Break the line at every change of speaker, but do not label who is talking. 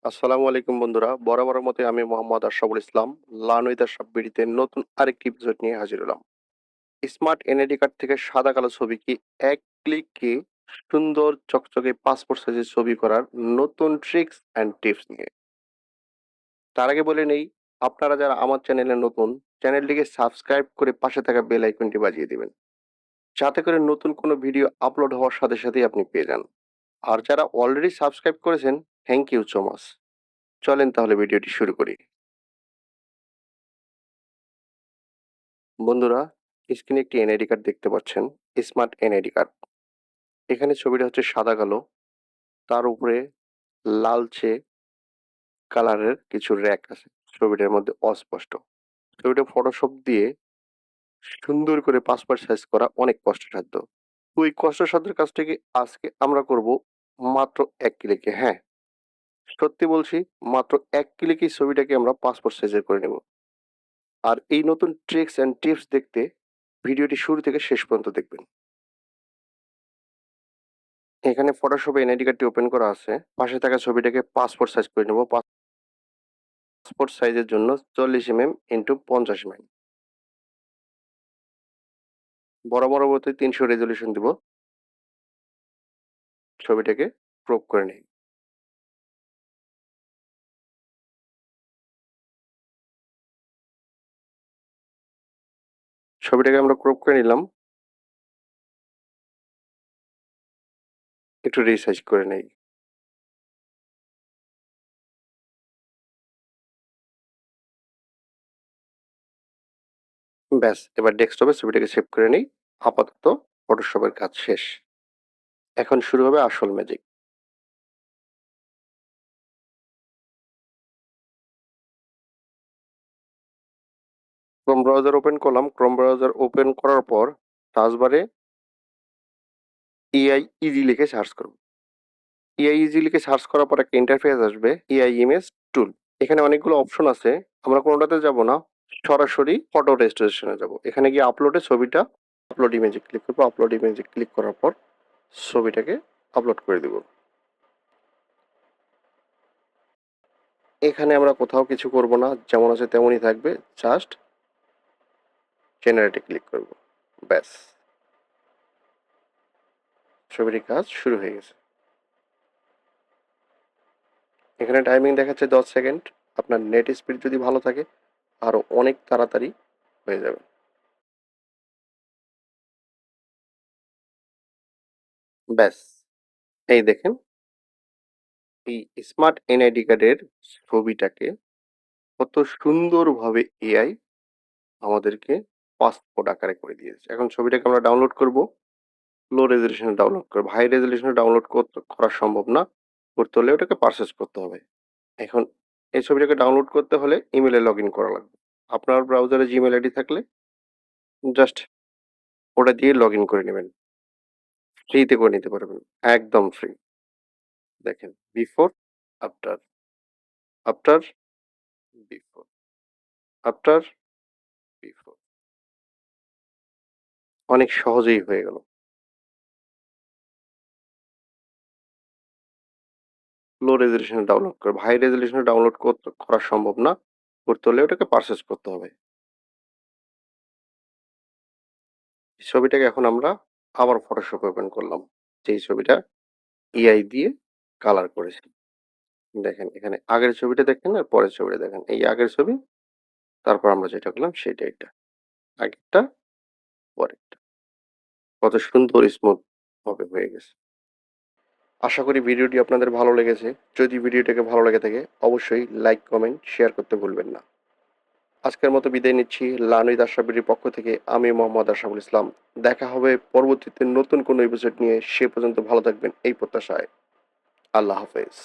আসসালামু আলাইকুম বন্ধুরা। বরাবরের মতোই আমি মোহাম্মদ আশরাফুল ইসলাম লার্ন উইথ আশরাফ বিডিতে নতুন আরেকটি এপিসোড নিয়ে হাজির হলাম। স্মার্ট এনআইডি কার্ড থেকে সাদা কালো ছবি কি এক ক্লিকে সুন্দর চকচকে পাসপোর্ট সাইজের ছবি করার নতুন ট্রিক্স অ্যান্ড টিপস নিয়ে। তার আগে বলে নেই, আপনারা যারা আমার চ্যানেলে নতুন, চ্যানেলটিকে সাবস্ক্রাইব করে পাশে থাকা বেল আইকনটি বাজিয়ে দিবেন, যাতে করে নতুন কোনো ভিডিও আপলোড হওয়ার সাথে সাথেই আপনি পেয়ে যান। আর যারা অলরেডি সাবস্ক্রাইব করেছেন, থ্যাংক ইউ সো মাচ। চলেন তাহলে ভিডিওটি শুরু করি। বন্ধুরা, স্ক্রিনে একটি এনআইডি কার্ড দেখতে পাচ্ছেন, স্মার্ট এনআইডি কার্ড। এখানে ছবিটা হচ্ছে সাদা কালো, তার উপরে লালচে কালারের কিছু র্যাক আছে, ছবিটার মধ্যে অস্পষ্ট। ছবিটা ফটোশপ দিয়ে সুন্দর করে পাসপোর্ট সাইজ করা অনেক কষ্টসাধ্য। ওই কষ্টসাধ্যের কাজটাকে আজকে আমরা করব মাত্র এক ক্লিকে। হ্যাঁ, সত্যি বলছি, মাত্র এক ক্লিকেই ছবিটাকে আমরা পাসপোর্ট সাইজের করে নেব। আর এই নতুন ট্রিক্স অ্যান্ড টিপস দেখতে ভিডিওটি শুরু থেকে শেষ পর্যন্ত দেখবেন। এখানে ফটোশপে এনআইডি কার্ডটি ওপেন করা আছে। পাশে থাকা ছবিটাকে পাসপোর্ট সাইজ করে নেব। পাসপোর্ট সাইজের জন্য 40 ইন্টু 50 বরাবরই 300 রেজোলিউশন দিব। ছবিটাকে ক্রপ করে নিই। ছবিটাকে আমরা ক্রপ করে নিলাম। একটু রিসাইজ করে নেই। ব্যাস, এবার ডেস্কটপে ছবিটাকে সেভ করে নিই। আপাতত ফটোশপের কাজ শেষ। এখন শুরু হবে আসল ম্যাজিক। ক্রোম ব্রাউজার ওপেন করলাম। ক্রোম ব্রাউজার ওপেন করার পর সার্চবারে এআই ইজি লিখে সার্চ করব। এআই ইজি লিখে সার্চ করার পর একটা ইন্টারফেস আসবে, এআই ইমেজ টুল। এখানে অনেকগুলো অপশন আছে, আমরা কোনোটাতে যাব না, সরাসরি ফটো রেজিস্ট্রেশনে যাব। এখানে গিয়ে আপলোডে ছবিটা আপলোড ইমেজে ক্লিক করবো। আপলোড ইমেজে ক্লিক করার পর ছবিটাকে আপলোড করে দেব। এখানে আমরা কোথাও কিছু করব না, যেমন আছে তেমনই থাকবে। জাস্ট জেনারেটে ক্লিক করব। ব্যাস, ছবিটির কাজ শুরু হয়ে গেছে। এখানে টাইমিং দেখাচ্ছে 10 সেকেন্ড। আপনার নেট স্পিড যদি ভালো থাকে আরো অনেক তাড়াতাড়ি হয়ে যাবে। ব্যাস, এই দেখেন, এই স্মার্ট এনআইডি কার্ডের ছবিটাকে কত সুন্দরভাবে এআই আমাদেরকে পাসপোর্ট আকারে করে দিয়েছে। এখন ছবিটাকে আমরা ডাউনলোড করব। লো রেজলিউশনে ডাউনলোড করব। হাই রেজলিউশনে ডাউনলোড করা সম্ভব না। করতে হলে ওটাকে পারচেজ করতে হবে। এখন এই ছবিটাকে ডাউনলোড করতে হলে ইমেইলে লগ ইন করা লাগবে। আপনার ব্রাউজারে জিমেল আইডি থাকলে জাস্ট ওটা দিয়ে লগ ইন করে নেবেন। ফ্রিতে করে নিতে পারবেন। একদম ফ্রি। দেখেন, before, after, after, before, after, before. অনেক সহজেই হয়ে গেল। লো রেজলিউশনে ডাউনলোড করব। হাই রেজলিউশনে ডাউনলোড করা সম্ভব না। করতে হলে ওটাকে পারচেজ করতে হবে। ছবিটাকে এখন আমরা আবার ফটোশপ ওপেন করলাম। যেই ছবিটা এআই দিয়ে কালার করেছি। দেখেন, এখানে আগের ছবিটা দেখেন আর পরের ছবিটা দেখেন। এই আগের ছবি, তারপর আমরা যেটা করলাম সেটা এটা। আগেরটা, পরেরটা। কত সুন্দর স্মুথ ভাবে হয়ে গেছে। আশা করি ভিডিওটি আপনাদের ভালো লেগেছে। যদি ভিডিওটাকে ভালো লেগে থাকে অবশ্যই লাইক, কমেন্ট, শেয়ার করতে ভুলবেন না। আজকের মতো বিদায় নিচ্ছি লার্ন উইথ আশরাফ বিডির পক্ষ থেকে। আমি মোহাম্মদ আশরাফুল ইসলাম। দেখা হবে পরবর্তীতে নতুন কোনো এপিসোড নিয়ে। সে পর্যন্ত ভালো থাকবেন এই প্রত্যাশায়। আল্লাহ হাফেজ।